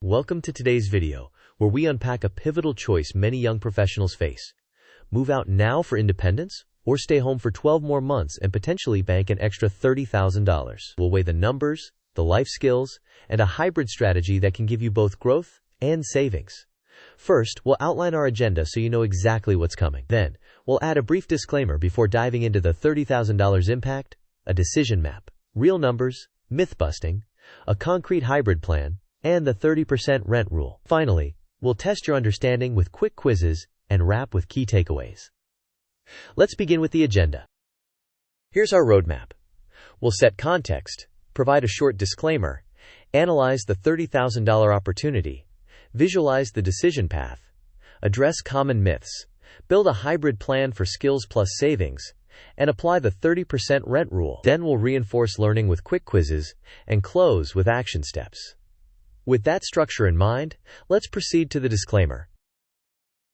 Welcome to today's video, where we unpack a pivotal choice many young professionals face. Move out now for independence, or stay home for 12 more months and potentially bank an extra $30,000. We'll weigh the numbers, the life skills, and a hybrid strategy that can give you both growth and savings. First, we'll outline our agenda so you know exactly what's coming. Then, we'll add a brief disclaimer before diving into the $30,000 impact, a decision map, real numbers, myth-busting, a concrete hybrid plan, and the 30% rent rule. Finally, we'll test your understanding with quick quizzes and wrap with key takeaways. Let's begin with the agenda. Here's our roadmap. We'll set context, provide a short disclaimer, analyze the $30,000 opportunity, visualize the decision path, address common myths, build a hybrid plan for skills plus savings, and apply the 30% rent rule. Then we'll reinforce learning with quick quizzes and close with action steps. With that structure in mind, let's proceed to the disclaimer.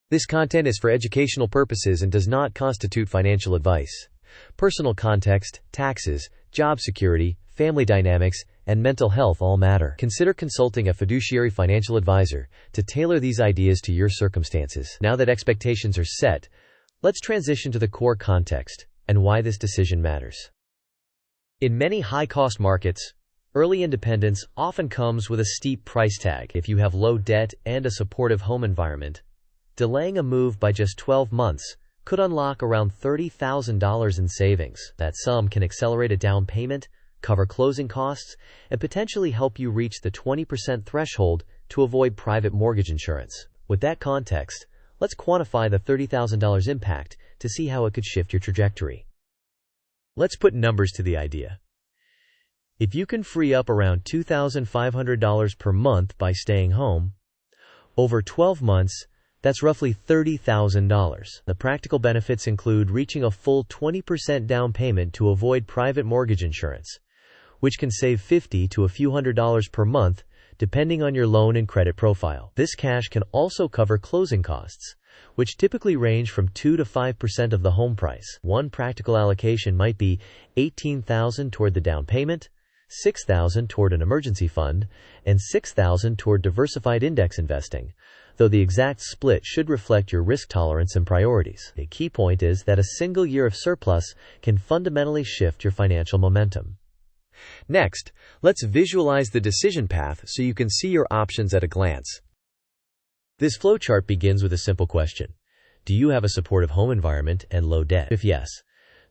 This content is for educational purposes and does not constitute financial advice. Personal context, taxes, job security, family dynamics, and mental health all matter. Consider consulting a fiduciary financial advisor to tailor these ideas to your circumstances. Now that expectations are set, let's transition to the core context and why this decision matters. In many high-cost markets, early independence often comes with a steep price tag. If you have low debt and a supportive home environment, delaying a move by just 12 months could unlock around $30,000 in savings. That sum can accelerate a down payment, cover closing costs, and potentially help you reach the 20% threshold to avoid private mortgage insurance. With that context, let's quantify the $30,000 impact to see how it could shift your trajectory. Let's put numbers to the idea. If you can free up around $2,500 per month by staying home, over 12 months, that's roughly $30,000. The practical benefits include reaching a full 20% down payment to avoid private mortgage insurance, which can save $50 to a few $100s per month, depending on your loan and credit profile. This cash can also cover closing costs, which typically range from 2 to 5% of the home price. One practical allocation might be $18,000 toward the down payment, $6,000 toward an emergency fund, and $6,000 toward diversified index investing, though the exact split should reflect your risk tolerance and priorities. The key point is that a single year of surplus can fundamentally shift your financial momentum. Next, let's visualize the decision path so you can see your options at a glance. This flowchart begins with a simple question. Do you have a supportive home environment and low debt? If yes,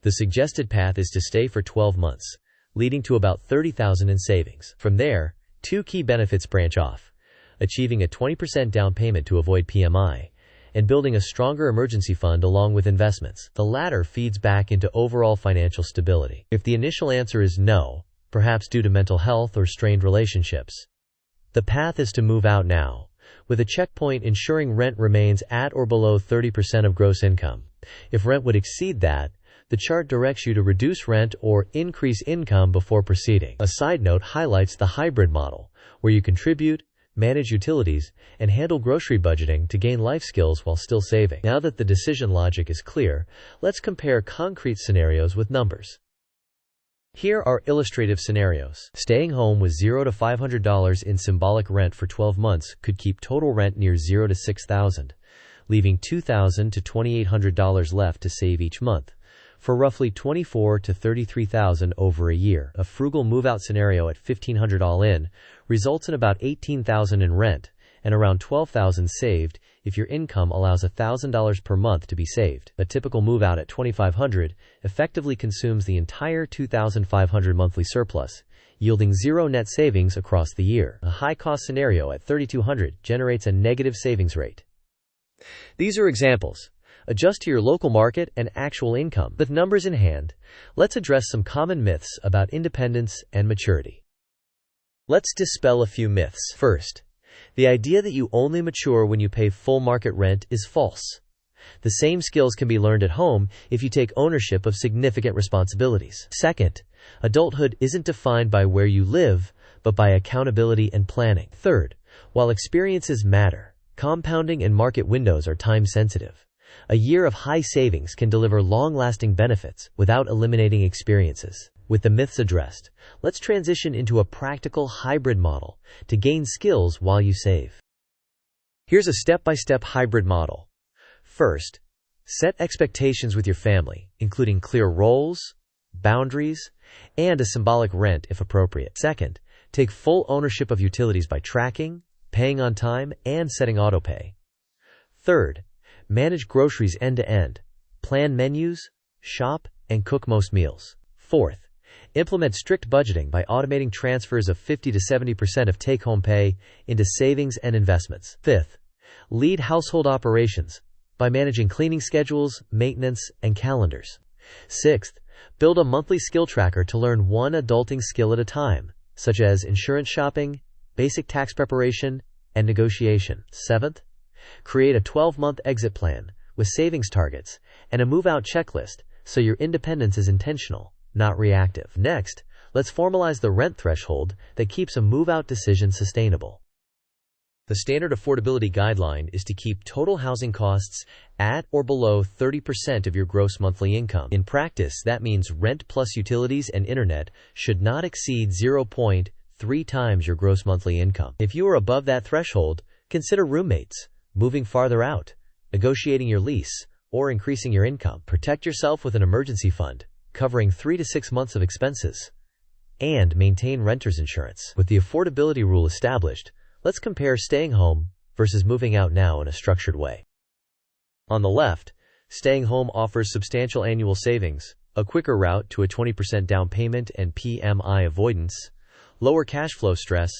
the suggested path is to stay for 12 months, leading to about $30,000 in savings. From there, two key benefits branch off: achieving a 20% down payment to avoid PMI, and building a stronger emergency fund along with investments. The latter feeds back into overall financial stability. If the initial answer is no, perhaps due to mental health or strained relationships, the path is to move out now, with a checkpoint ensuring rent remains at or below 30% of gross income. If rent would exceed that, the chart directs you to reduce rent or increase income before proceeding. A side note highlights the hybrid model, where you contribute, manage utilities, and handle grocery budgeting to gain life skills while still saving. Now that the decision logic is clear, let's compare concrete scenarios with numbers. Here are illustrative scenarios. Staying home with $0 to $500 in symbolic rent for 12 months could keep total rent near $0 to $6,000, leaving $2,000 to $2,800 left to save each month, for roughly $24,000 to $33,000 over a year. A frugal move-out scenario at $1,500 all-in results in about $18,000 in rent and around $12,000 saved if your income allows $1,000 per month to be saved. A typical move-out at $2,500 effectively consumes the entire $2,500 monthly surplus, yielding zero net savings across the year. A high-cost scenario at $3,200 generates a negative savings rate. These are examples. Adjust to your local market and actual income. With numbers in hand, let's address some common myths about independence and maturity. Let's dispel a few myths. First, the idea that you only mature when you pay full market rent is false. The same skills can be learned at home if you take ownership of significant responsibilities. Second, adulthood isn't defined by where you live, but by accountability and planning. Third, while experiences matter, compounding and market windows are time-sensitive. A year of high savings can deliver long-lasting benefits without eliminating experiences. With the myths addressed, let's transition into a practical hybrid model to gain skills while you save. Here's a step-by-step hybrid model. First, set expectations with your family, including clear roles, boundaries, and a symbolic rent if appropriate. Second, take full ownership of utilities by tracking, paying on time, and setting autopay. Third, manage groceries end-to-end. Plan menus, shop, and cook most meals. Fourth, implement strict budgeting by automating transfers of 50 to 70% of take-home pay into savings and investments. Fifth, lead household operations by managing cleaning schedules, maintenance, and calendars. Sixth, build a monthly skill tracker to learn one adulting skill at a time, such as insurance shopping, basic tax preparation, and negotiation. Seventh, create a 12-month exit plan with savings targets and a move-out checklist so your independence is intentional, not reactive. Next, let's formalize the rent threshold that keeps a move-out decision sustainable. The standard affordability guideline is to keep total housing costs at or below 30% of your gross monthly income. In practice, that means rent plus utilities and internet should not exceed 0.3 times your gross monthly income. If you are above that threshold, consider roommates, moving farther out, negotiating your lease, or increasing your income. Protect yourself with an emergency fund, covering 3 to 6 months of expenses, and maintain renter's insurance. With the affordability rule established, let's compare staying home versus moving out now in a structured way. On the left, staying home offers substantial annual savings, a quicker route to a 20% down payment and PMI avoidance, lower cash flow stress,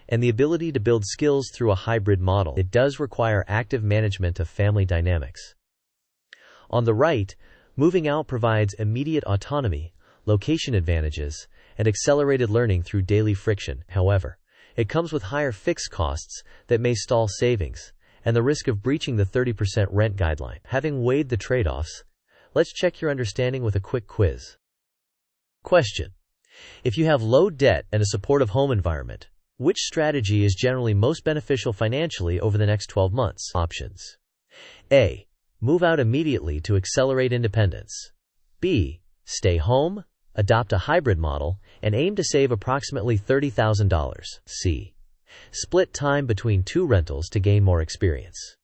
and the ability to build skills through a hybrid model. It does require active management of family dynamics. On the right, moving out provides immediate autonomy, location advantages, and accelerated learning through daily friction. However, it comes with higher fixed costs that may stall savings, and the risk of breaching the 30% rent guideline. Having weighed the trade-offs, let's check your understanding with a quick quiz. Question: if you have low debt and a supportive home environment, which strategy is generally most beneficial financially over the next 12 months? Options: A. Move out immediately to accelerate independence. B. Stay home, adopt a hybrid model, and aim to save approximately $30,000. C. Split time between 2 rentals to gain more experience.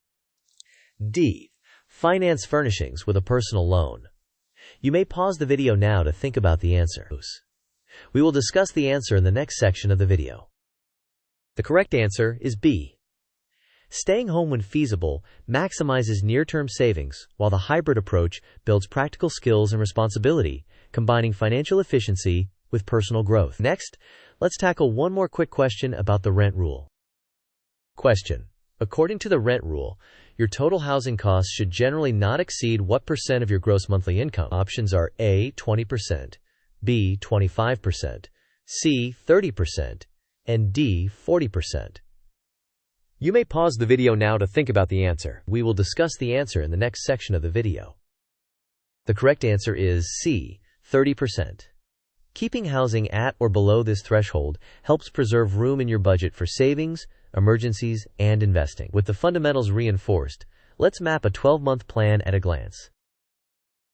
D. Finance furnishings with a personal loan. You may pause the video now to think about the answer. We will discuss the answer in the next section of the video. The correct answer is B. Staying home when feasible maximizes near-term savings, while the hybrid approach builds practical skills and responsibility, combining financial efficiency with personal growth. Next, let's tackle one more quick question about the rent rule. Question: according to the rent rule, your total housing costs should generally not exceed what percent of your gross monthly income? Options are A. 20%, B. 25%, C. 30%, and D. 40%. You may pause the video now to think about the answer. We will discuss the answer in the next section of the video. The correct answer is C. 30%. Keeping housing at or below this threshold helps preserve room in your budget for savings, emergencies, and investing. With the fundamentals reinforced, let's map a 12-month plan at a glance.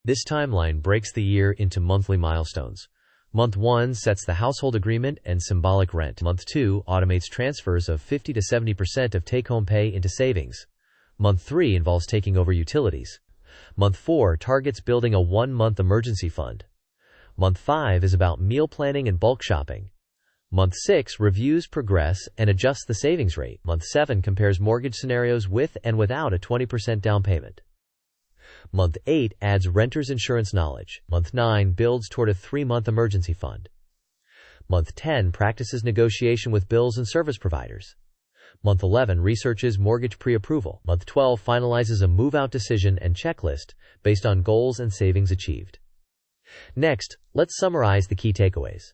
This timeline breaks the year into monthly milestones. Month 1 sets the household agreement and symbolic rent. Month 2 automates transfers of 50 to 70% of take-home pay into savings. Month 3 involves taking over utilities. Month 4 targets building a 1-month emergency fund. Month 5 is about meal planning and bulk shopping. Month 6 reviews progress and adjusts the savings rate. Month 7 compares mortgage scenarios with and without a 20% down payment. Month 8 adds renter's insurance knowledge. Month 9 builds toward a 3-month emergency fund. Month 10 practices negotiation with bills and service providers. Month 11 researches mortgage pre-approval. Month 12 finalizes a move-out decision and checklist based on goals and savings achieved. Next, let's summarize the key takeaways.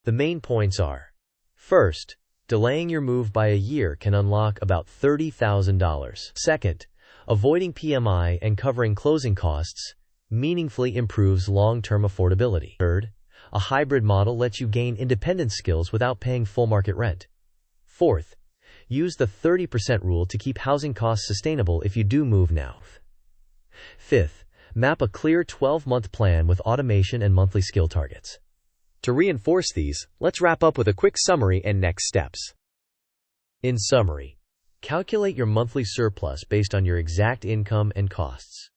The main points are: first, delaying your move by a year can unlock about $30,000. Second, avoiding PMI and covering closing costs meaningfully improves long-term affordability. Third, a hybrid model lets you gain independence skills without paying full market rent. Fourth, use the 30% rule to keep housing costs sustainable if you do move now. Fifth, map a clear 12-month plan with automation and monthly skill targets. To reinforce these, let's wrap up with a quick summary and next steps. In summary, calculate your monthly surplus based on your exact income and costs.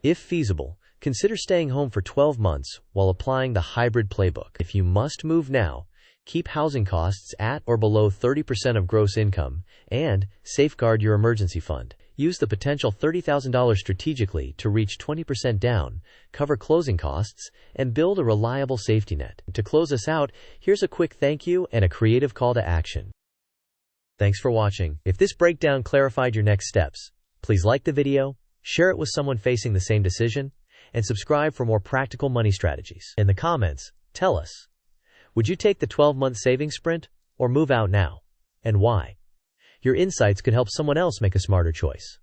If feasible, consider staying home for 12 months while applying the hybrid playbook. If you must move now, keep housing costs at or below 30% of gross income and safeguard your emergency fund. Use the potential $30,000 strategically to reach 20% down, cover closing costs, and build a reliable safety net. To close us out, here's a quick thank you and a creative call to action. Thanks for watching. If this breakdown clarified your next steps, please like the video, share it with someone facing the same decision, and subscribe for more practical money strategies. In the comments, tell us, would you take the 12-month savings sprint or move out now? And why? Your insights could help someone else make a smarter choice.